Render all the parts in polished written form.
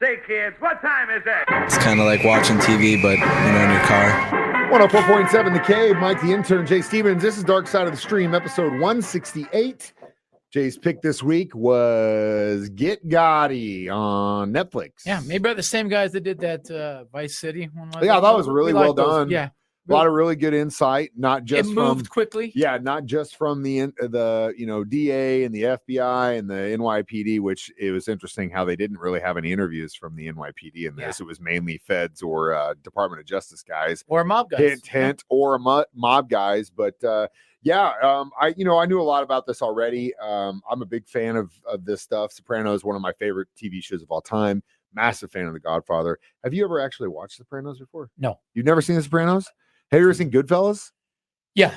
Say, kids, what time is it? It's kind of like watching TV, but, in your car. 104.7 The Cave, Mike the Intern, Jay Stevens. This is Dark Side of the Stream, episode 168. Jay's pick this week was Get Gotti on Netflix. Yeah, maybe they're the same guys that did that Vice City one. Yeah, that was really well done. Yeah. A lot of really good insight, not just it moved quickly. Yeah, not just from the DA and the FBI and the NYPD, which it was interesting how they didn't really have any interviews from the NYPD in this. Yeah. It was mainly feds or Department of Justice guys or mob guys, or mob guys. But I knew a lot about this already. I'm a big fan of this stuff. Sopranos is one of my favorite TV shows of all time. Massive fan of The Godfather. Have you ever actually watched Sopranos before? No. You've never seen The Sopranos? Have you ever seen Goodfellas? Yeah.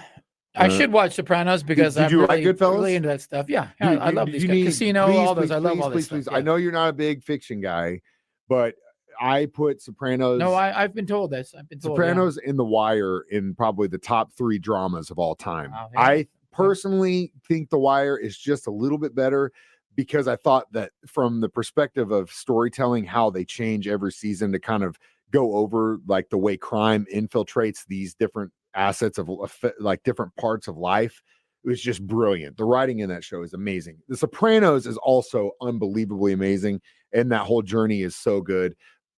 I should watch Sopranos because I'm like Goodfellas? Really into that stuff. Yeah. I love these guys. Casino, all those. I love all this stuff. Yeah. I know you're not a big fiction guy, but I put Sopranos. No, I've been told this. Sopranos and The Wire in probably the top 3 dramas of all time. Wow, yeah. I personally think The Wire is just a little bit better because I thought that from the perspective of storytelling, how they change every season to kind of go over like the way crime infiltrates these different assets of like different parts of life. It was just brilliant. The writing in that show is amazing. The Sopranos is also unbelievably amazing, and that whole journey is so good.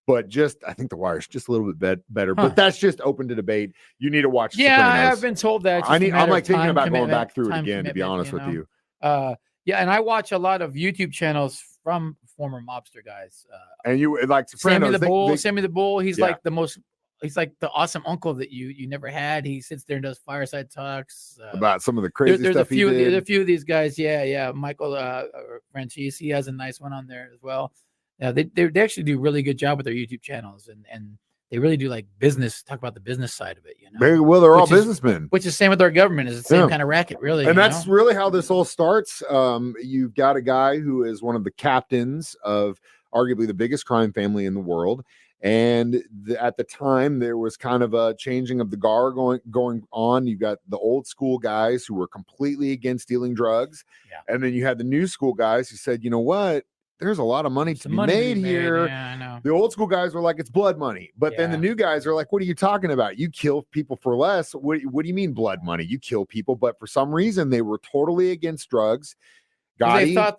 But I think The Wire is just a little bit better. But that's just open to debate. You need to watch. Yeah, Sopranos. I've been told that. I'm like thinking about going back through it again. To be honest with you. Yeah, and I watch a lot of YouTube channels from former mobster guys. And you like Sopranos? Sammy the Bull. He's like the most. He's like the awesome uncle that you never had. He sits there and does fireside talks about some of the crazy stuff he did. There's a few of these guys. Yeah. Michael Franchise, he has a nice one on there as well. Yeah, they actually do a really good job with their YouTube channels, and they really do like business. Talk about the business side of it. They're all businessmen. Which is same with our government. Is the same kind of racket, really. And that's really how this all starts. You've got a guy who is one of the captains of arguably the biggest crime family in the world. And at the time, there was kind of a changing of the guard going on. You got the old school guys who were completely against dealing drugs. Yeah. And then you had the new school guys who said, you know what? There's a lot of money to be made here. Yeah, I know. The old school guys were like, it's blood money. But then the new guys are like, what are you talking about? You kill people for less. What do you mean blood money? You kill people. But for some reason, they were totally against drugs. Gotti, they thought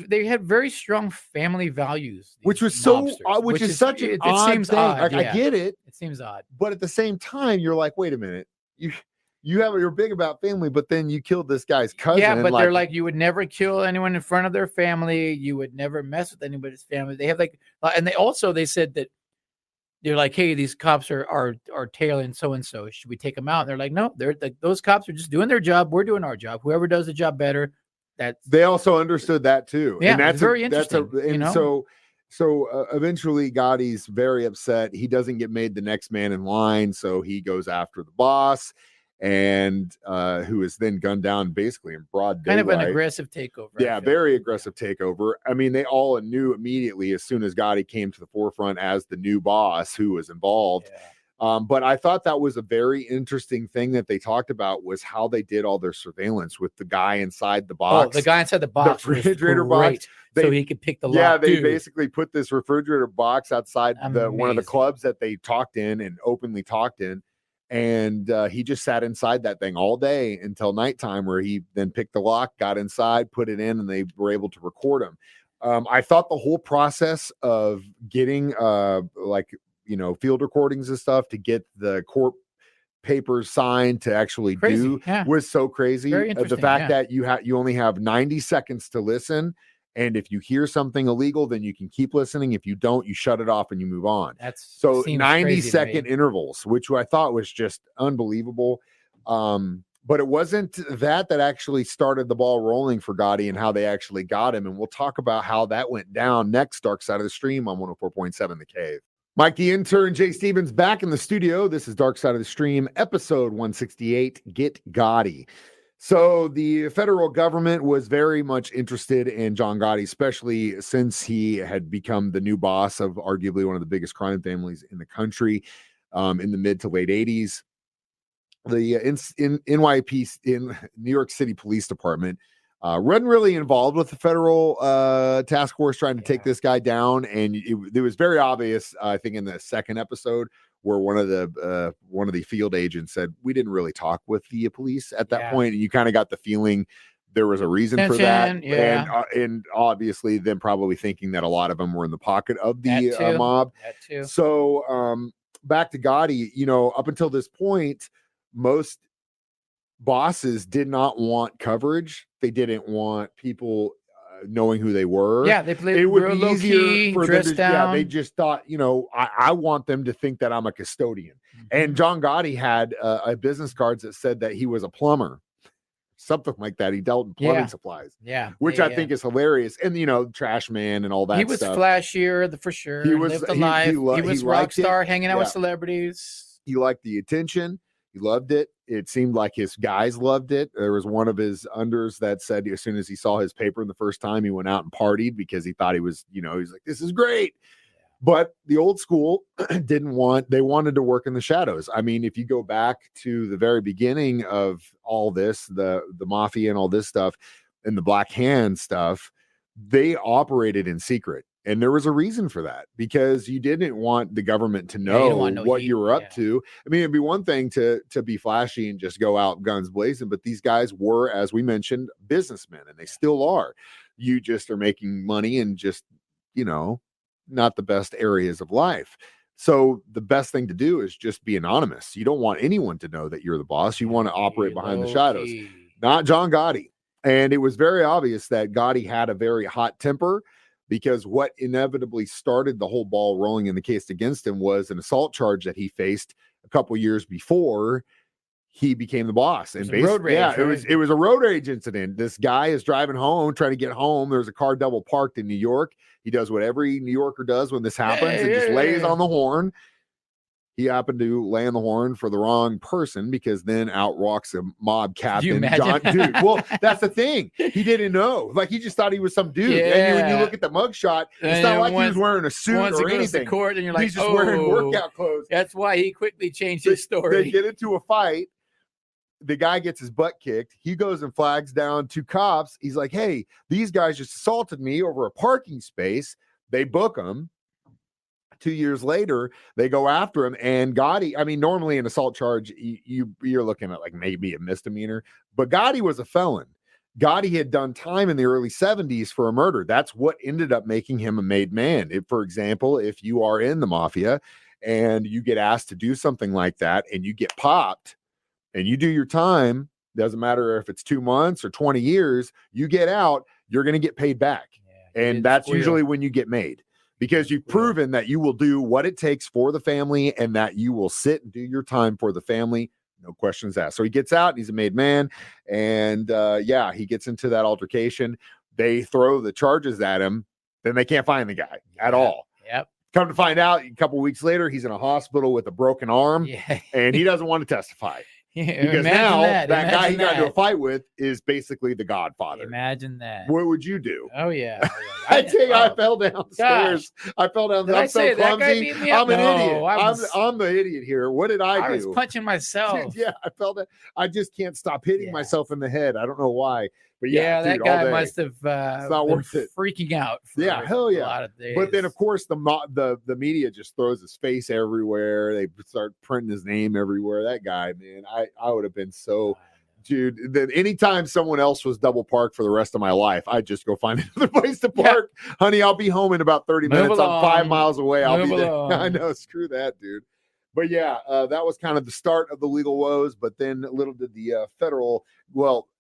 they had very strong family values, which was which is such an odd thing. Odd, I get it. It seems odd. But at the same time, you're like, wait a minute. You're big about family, but then you killed this guy's cousin. Yeah, but they're like, you would never kill anyone in front of their family. You would never mess with anybody's family. They have and they said that they're like, hey, these cops are tailing so and so. Should we take them out? And they're like, no, those cops are just doing their job. We're doing our job. Whoever does the job better. They also understood that too. Yeah, and that's very interesting. So eventually Gotti's very upset. He doesn't get made the next man in line, so he goes after the boss, and who is then gunned down basically in broad daylight. Kind of an aggressive takeover. Yeah, very aggressive takeover. I mean, they all knew immediately as soon as Gotti came to the forefront as the new boss who was involved. Yeah. But I thought that was a very interesting thing that they talked about was how they did all their surveillance with the guy inside the box. Oh, the guy inside the box, the refrigerator box, so he could pick the lock. Yeah, they basically put this refrigerator box outside one of the clubs that they talked in and openly talked in, and he just sat inside that thing all day until nighttime, where he then picked the lock, got inside, put it in, and they were able to record him. I thought the whole process of getting field recordings and stuff to get the court papers signed to actually was so crazy. The fact that you only have 90 seconds to listen, and if you hear something illegal, then you can keep listening. If you don't, you shut it off and you move on. That's so 90-second intervals, which I thought was just unbelievable. But it wasn't that actually started the ball rolling for Gotti and how they actually got him. And we'll talk about how that went down next. Dark Side of the Stream on 104.7 The Cave. Mike the Intern, Jay Stevens back in the studio. This is Dark Side of the Stream, episode 168, Get Gotti. So the federal government was very much interested in John Gotti, especially since he had become the new boss of arguably one of the biggest crime families in the country in the mid to late 80s. The NYPD, in New York City Police Department, wasn't really involved with the federal task force trying to take this guy down. And it was very obvious, I think, in the second episode where one of the field agents said, we didn't really talk with the police at that point. And you kind of got the feeling there was a reason for that. And obviously them probably thinking that a lot of them were in the pocket of the mob. That too. So back to Gotti, up until this point, most bosses did not want coverage. They didn't want people knowing who they were. Yeah, they played it would real be low easier key, for them dressed to, down. they just thought, I want them to think that I'm a custodian. And John Gotti had a business cards that said that he was a plumber, something like that. He dealt in plumbing supplies, which I think is hilarious. And trash man and all that. He was stuff. flashier, for sure. He was lived a life. He was rock star, hanging out with celebrities. He liked the attention. He loved it. It seemed like his guys loved it. There was one of his unders that said as soon as he saw his paper the first time, he went out and partied because he thought he was, he's like, this is great. But the old school they wanted to work in the shadows. I mean, if you go back to the very beginning of all this, the mafia and all this stuff and the Black Hand stuff, they operated in secret. And there was a reason for that, because you didn't want the government to know what you were up to. I mean, it'd be one thing to be flashy and just go out guns blazing, but these guys were, as we mentioned, businessmen, and they still are. You just are making money and just, not the best areas of life. So the best thing to do is just be anonymous. You don't want anyone to know that you're the boss. You want to operate behind the shadows, not John Gotti. And it was very obvious that Gotti had a very hot temper, because what inevitably started the whole ball rolling in the case against him was an assault charge that he faced a couple years before he became the boss. And basically, it was a road rage incident. This guy is driving home, trying to get home. There's a car double parked in New York. He does what every New Yorker does when this happens, and just lays on the horn. He happened to lay on the horn for the wrong person, because then out walks a mob captain. Dude, well, that's the thing. He didn't know. Like, he just thought he was some dude. And when you look at the mugshot, it's not like he was wearing a suit or anything. To court and you're like, he's just wearing workout clothes. That's why he quickly changed his story. They get into a fight. The guy gets his butt kicked. He goes and flags down 2 cops. He's like, hey, these guys just assaulted me over a parking space. They book him. 2 years later, they go after him. And Gotti, I mean, normally an assault charge, you're looking at like maybe a misdemeanor, but Gotti was a felon. Gotti had done time in the early 70s for a murder. That's what ended up making him a made man. For example, if you are in the mafia and you get asked to do something like that and you get popped and you do your time, doesn't matter if it's 2 months or 20 years, you get out, you're going to get paid back. And that's usually when you get made. Because you've proven that you will do what it takes for the family, and that you will sit and do your time for the family. No questions asked. So he gets out. He's a made man. And he gets into that altercation. They throw the charges at him. Then they can't find the guy at all. Yep. Come to find out, a couple of weeks later, he's in a hospital with a broken arm. And he doesn't want to testify. Because now that guy he got into a fight with is basically the Godfather. Imagine that. What would you do? Oh yeah. I tell you, I fell down the stairs. I fell down. I'm so clumsy. I'm an idiot. I'm the idiot here. What did I do? I was punching myself. Yeah, I fell down. I just can't stop hitting myself in the head. I don't know why. But yeah, dude, that guy must have it's not worth it. Freaking out. Hell yeah. A lot of days. But then, of course, the media just throws his face everywhere. They start printing his name everywhere. That guy, man, I would have been so. Dude, then anytime someone else was double parked for the rest of my life, I'd just go find another place to park. Honey, I'll be home in about 30 minutes. I'm 5 miles away. I'll be there. I know. Screw that, dude. But yeah, that was kind of the start of the legal woes. But then little did the federal,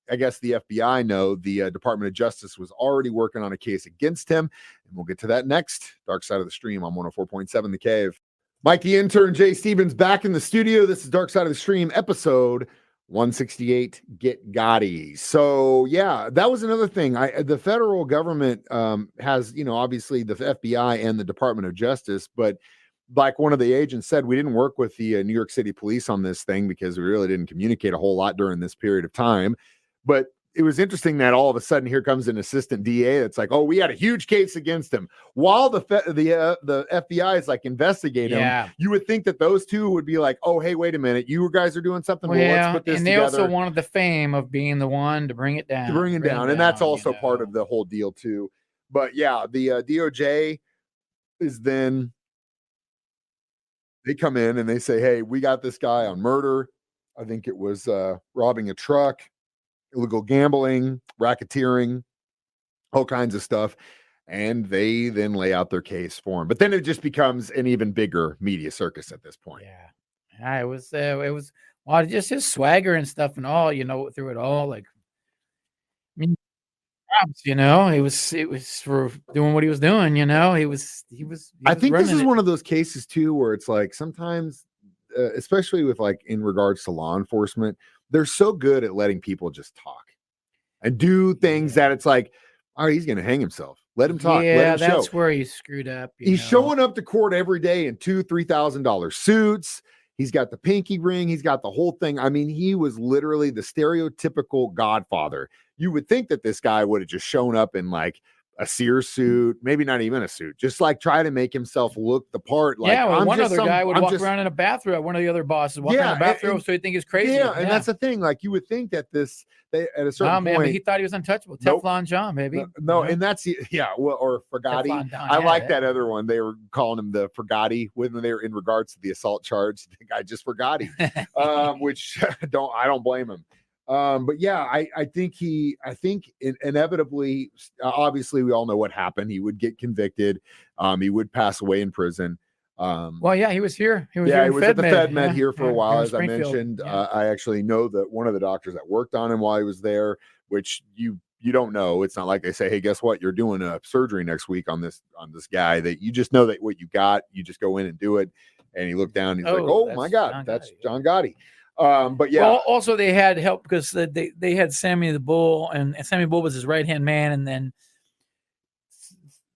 I guess the FBI know the Department of Justice was already working on a case against him. And we'll get to that next. Dark Side of the Stream on 104.7 The Cave. Mike the Intern, Jay Stevens back in the studio. This is Dark Side of the Stream, episode 168, Get Gotti. So yeah, that was another thing. The federal government has, obviously the FBI and the Department of Justice, but like one of the agents said, we didn't work with the New York City police on this thing because we really didn't communicate a whole lot during this period of time. But it was interesting that all of a sudden here comes an assistant DA that's like, oh, we had a huge case against him while the FBI is like investigating him. You would think that those two would be like, oh, hey, wait a minute, you guys are doing something. Well, let's put this and they together. also wanted the fame of being the one to bring it down. And that's also part of the whole deal too. But yeah, the DOJ is then they come in and they say, hey, we got this guy on murder. I think it was robbing a truck, illegal gambling, racketeering, all kinds of stuff. And they then lay out their case for him. But then it just becomes an even bigger media circus at this point. Yeah, it was well, just his swagger and stuff and all, through it all. Like, I mean, it was for doing what he was doing. He was I think this is running one of those cases too, where it's like sometimes, especially with like in regards to law enforcement, they're so good at letting people just talk and do things that it's like, all right, he's going to hang himself. Let him talk. Yeah, let him that's show. Where he screwed up. He's showing up to court every day in $2,000-$3,000 suits. He's got the pinky ring. He's got the whole thing. I mean, he was literally the stereotypical Godfather. You would think that this guy would have just shown up in like a Sears suit, maybe not even a suit, just like try to make himself look the part. Like, one other guy would walk around in a bathrobe. One of the other bosses walk around in a bathrobe, so he'd think he's crazy. Yeah, and that's the thing. Like, you would think that at a certain point, man, he thought he was untouchable. Teflon John, baby. No, and that's or Gotti. I like that other one. They were calling him the Gotti when they were in regards to the assault charge. The guy just forgot which I don't blame him. But yeah, I think inevitably, obviously we all know what happened. He would get convicted. He would pass away in prison. Well, yeah, he was here. He was at the FedMed here for a while, as I mentioned. Yeah. I actually know that one of the doctors that worked on him while he was there, which you don't know. It's not like they say, hey, guess what? You're doing a surgery next week on this guy. That you just know that what you got, you just go in and do it. And he looked down and he's like, oh my God, that's John Gotti. But yeah. Well, also they had help because they had Sammy the Bull, and Sammy Bull was his right-hand man, and then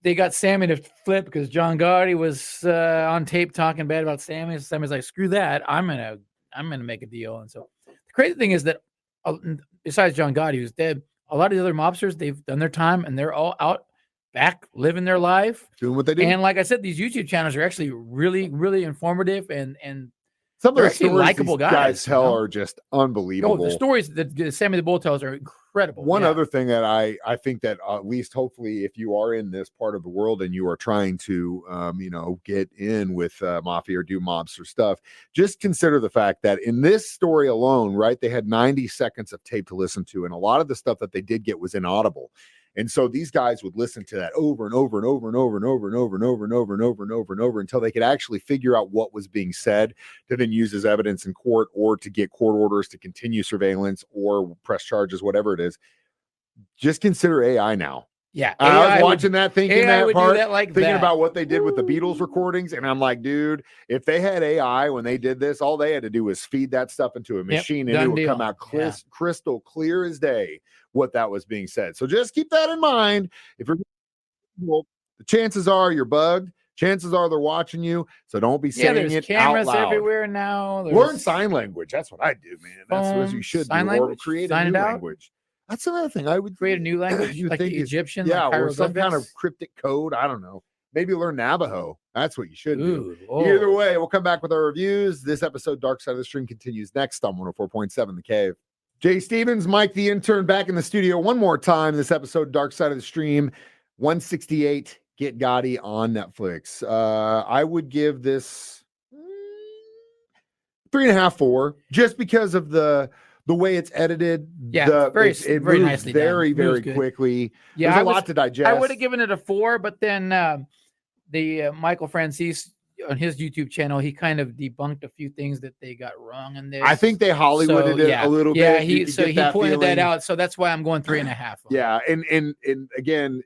they got Sammy to flip because John Gotti was on tape talking bad about Sammy. So Sammy's like, screw that. I'm gonna make a deal. And so the crazy thing is that besides John Gotti, who's dead, a lot of the other mobsters, they've done their time and they're all out back living their life, doing what they do. And like I said, these YouTube channels are actually really, really informative and some of the stories likable guys tell are just unbelievable. The stories that Sammy the Bull tells are incredible. One other thing that I think that at least hopefully if you are in this part of the world and you are trying to get in with mafia or do mobster stuff, just consider the fact that in this story alone, right, they had 90 seconds of tape to listen to, and a lot of the stuff that they did get was inaudible. And so these guys would listen to that over and over and over and over and over and over and over and over and over and over and over until they could actually figure out what was being said to then use as evidence in court or to get court orders to continue surveillance or press charges, whatever it is. Just consider AI now. Yeah. I was watching that, thinking that part, thinking about what they did with the Beatles recordings. And I'm like, dude, if they had AI when they did this, all they had to do was feed that stuff into a machine and it would come out crystal clear as day what that was being said. So just keep that in mind. If you're, the chances are you're bugged. Chances are they're watching you. So don't be saying there's it cameras out loud. Everywhere now. Learn sign language. That's what I do, man. That's what you should do. Or create a new language. That's another thing. I would create a new language, like the Egyptian, or some kind of cryptic code. I don't know. Maybe learn Navajo. That's what you should do. Oh. Either way, we'll come back with our reviews. This episode, Dark Side of the Stream, continues next on 104.7 The Cave. Jay Stevens, Mike the Intern, back in the studio one more time. This episode, Dark Side of the Stream, 168. Get Gotti on Netflix. I would give this 3.5, 4, just because of the way it's edited. Yeah, it very moves nicely very, done. very quickly. Yeah, there's a lot to digest. I would have given it a 4, but then the Michael Francis on his YouTube channel, he kind of debunked a few things that they got wrong in this. I think they Hollywooded it a little bit. Yeah, he pointed that out. So that's why I'm going 3.5. Yeah, and again,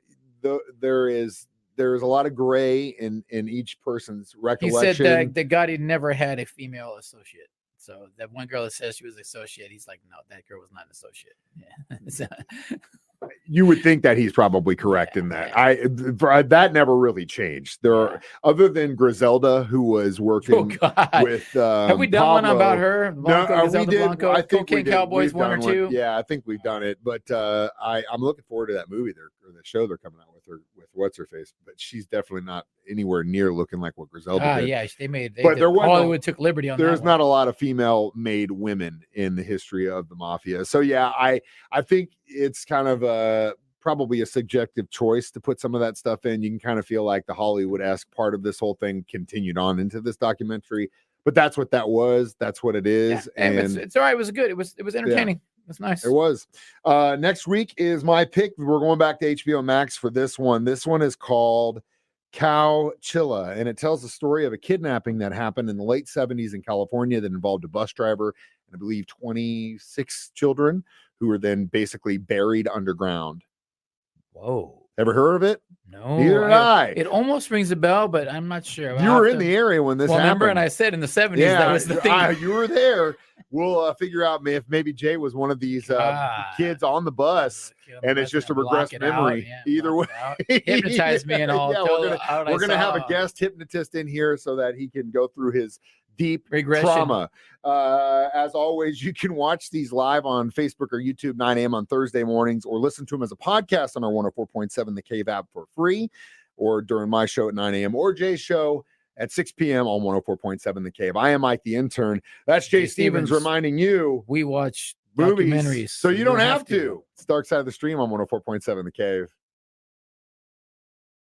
there's a lot of gray in each person's recollection. He said that Gotti never had a female associate. So that one girl that says she was an associate, he's like, no, that girl was not an associate. Yeah. You would think that he's probably correct in that. That never really changed. There are, other than Griselda, who was working with. Have we done Pablo. one about her? Blanco, we did. Blanco, I think Cocaine Cowboys 1 or 2. Yeah, I think we've done it. But I'm looking forward to that movie or the show they're coming out with her with what's her face. But she's definitely not anywhere near looking like what Griselda did. Yeah, Hollywood took liberty on. There's not a lot of female-made women in the history of the mafia. So yeah, I think it's kind of probably a subjective choice to put some of that stuff in. You can kind of feel like the Hollywood-esque part of this whole thing continued on into this documentary, but that's what that was. That's what it is. Yeah, and it's all right. It was good. It was entertaining. Yeah. It's nice. It was. Next week is my pick. We're going back to HBO Max for this one. This one is called Cowchilla, and it tells the story of a kidnapping that happened in the late 70s in California that involved a bus driver and I believe 26 children who were then basically buried underground. Whoa. Ever heard of it? No. Neither did I. It almost rings a bell, but I'm not sure. You were in the area when this happened. Remember, and I said in the 70s, that was the thing. You were there. We'll figure out if maybe Jay was one of these kids on the bus, and it's just a regressed memory. Either way. Hypnotize me and all. Yeah, we're going to have a guest hypnotist in here so that he can go through his deep regression trauma. As always, you can watch these live on Facebook or YouTube 9 a.m. on Thursday mornings, or listen to them as a podcast on our 104.7 The Cave app for free, or during my show at 9 a.m. or Jay's show at 6 p.m. on 104.7 The Cave. I am Mike the Intern. That's Jay Stevens reminding you we watch movies documentaries, so you don't have to. It's Dark Side of the Stream on 104.7 The Cave.